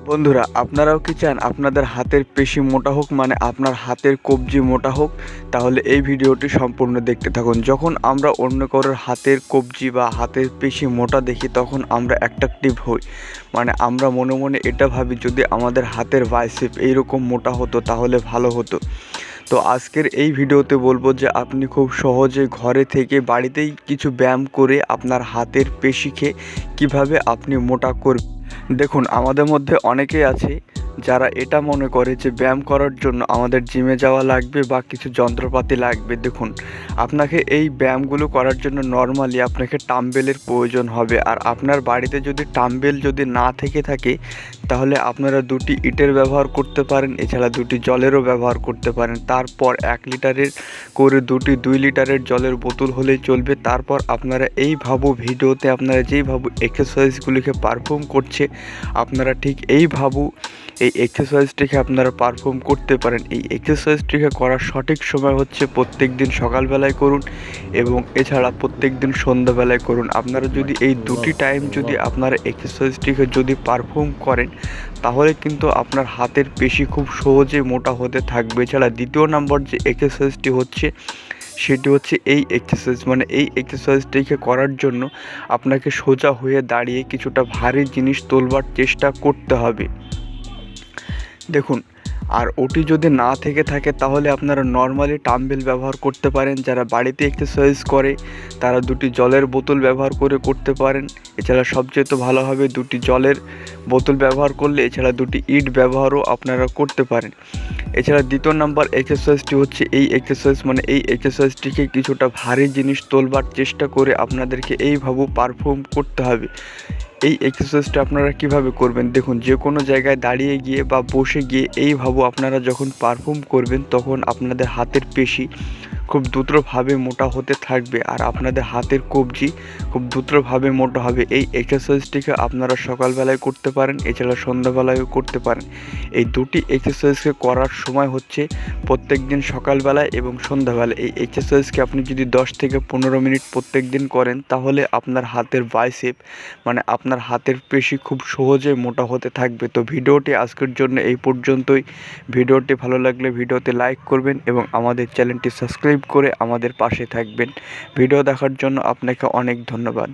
বন্ধুরা, আপনারাও কি চান আপনাদের হাতের পেশি মোটা হোক, মানে আপনার হাতের কবজি মোটা হোক? তাহলে এই ভিডিওটি সম্পূর্ণ দেখতে থাকুন। যখন আমরা অন্য কারোর হাতের কবজি বা হাতের পেশি মোটা দেখি তখন আমরা অ্যাট্রাকটিভ হই, মানে আমরা মনে মনে এটা ভাবি যদি আমাদের হাতের বাইসেপ এইরকম মোটা হতো তাহলে ভালো হতো। তো আজকের এই ভিডিওতে বলবো যে আপনি খুব সহজে ঘরে থেকে বাড়িতেই কিছু ব্যায়াম করে আপনার হাতের পেশিকে কিভাবে আপনি মোটা করবেন। দেখুন, আমাদের মধ্যে অনেকেই আছে যারা এটা মনে করে যে ব্যায়াম করার জন্য আমাদের জিমে যাওয়া লাগবে বা কিছু যন্ত্রপাতি লাগবে। দেখুন, আপনাকে এই ব্যায়ামগুলো করার জন্য নর্মালি আপনাকে ডাম্বেলের প্রয়োজন হবে। আর আপনার বাড়িতে যদি ডাম্বেল যদি না থেকে থাকে তাহলে আপনারা দুটি ইটের ব্যবহার করতে পারেন, এছাড়া দুটি জলেরও ব্যবহার করতে পারেন। তারপর 1 লিটারের করে দুটি 2 লিটারের জলের বোতল হলেই চলবে। তারপর আপনারা এইভাবে ভিডিওতে আপনারা যেইভাবে এক্সারসাইজগুলিকে পারফর্ম করছে আপনারা ঠিক এইভাবে এই এক্সারসাইজটিকে আপনারা পারফর্ম করতে পারেন। এই এক্সারসাইজটিকে করার সঠিক সময় হচ্ছে প্রত্যেক দিন সকালবেলায় করুন এবং এছাড়া প্রত্যেক দিন সন্ধ্যাবেলায় করুন। আপনারা যদি এই দুটি টাইম যদি আপনারা এক্সারসাইজটিকে যদি পারফর্ম করেন তাহলে কিন্তু আপনার হাতের পেশি খুব সহজে মোটা হতে থাকবে। এছাড়া দ্বিতীয় নম্বর যে এক্সারসাইজটি হচ্ছে সেটি হচ্ছে এই এক্সারসাইজ, মানে এই এক্সারসাইজটিকে করার জন্য আপনাকে সোজা হয়ে দাঁড়িয়ে কিছুটা ভারী জিনিস তোলবার চেষ্টা করতে হবে। দেখুন, আর ওটি যদি না থেকে থাকে তাহলে আপনারা নর্মালি ডাম্বেল ব্যবহার করতে পারেন। যারা বাড়িতে এক্সারসাইজ করে তারা দুটি জলের বোতল ব্যবহার করে করতে পারেন। এছাড়া সবচেয়ে তো ভালো হবে দুটি জলের বোতল ব্যবহার করলে, এছাড়া দুটি ইট ব্যবহারও আপনারা করতে পারেন। এছাড়া দ্বিতীয় নাম্বার এক্সারসাইজটি হচ্ছে এই এক্সারসাইজ, মানে এই এক্সারসাইজটিকে কিছুটা ভারী জিনিস তোলবার চেষ্টা করে আপনাদেরকে এইভাবে পারফর্ম করতে হবে। এই এক্সারসাইজটা আপনারা কিভাবে করবেন? দেখুন, যে কোনো জায়গায় দাঁড়িয়ে গিয়ে বা বসে গিয়ে এইভাবে আপনারা যখন পারফর্ম করবেন তখন আপনাদের হাতের পেশি খুব দ্রুতভাবে মোটা হতে থাকবে আর আপনাদের হাতের কবজি খুব দ্রুতভাবে মোটা হবে। এই এক্সারসাইজটিকে আপনারা সকালবেলায় করতে পারেন, এছাড়া সন্ধ্যাবেলায়ও করতে পারেন। এই দুটি এক্সারসাইজকে করার সময় হচ্ছে প্রত্যেক দিন সকালবেলায় এবং সন্ধ্যাবেলায়। এই এক্সারসাইজকে আপনি যদি 10 থেকে 15 মিনিট প্রত্যেক দিন করেন তাহলে আপনার হাতের বাইসেপ, মানে আপনার হাতের পেশি খুব সহজে মোটা হতে থাকবে। তো ভিডিওটি আজকের জন্য এই পর্যন্তই। ভিডিওটি ভালো লাগলে ভিডিওতে লাইক করবেন এবং আমাদের চ্যানেলটি সাবস্ক্রাইব করে আমাদের পাশে থাকবেন। ভিডিও দেখার জন্য আপনাকে অনেক ধন্যবাদ।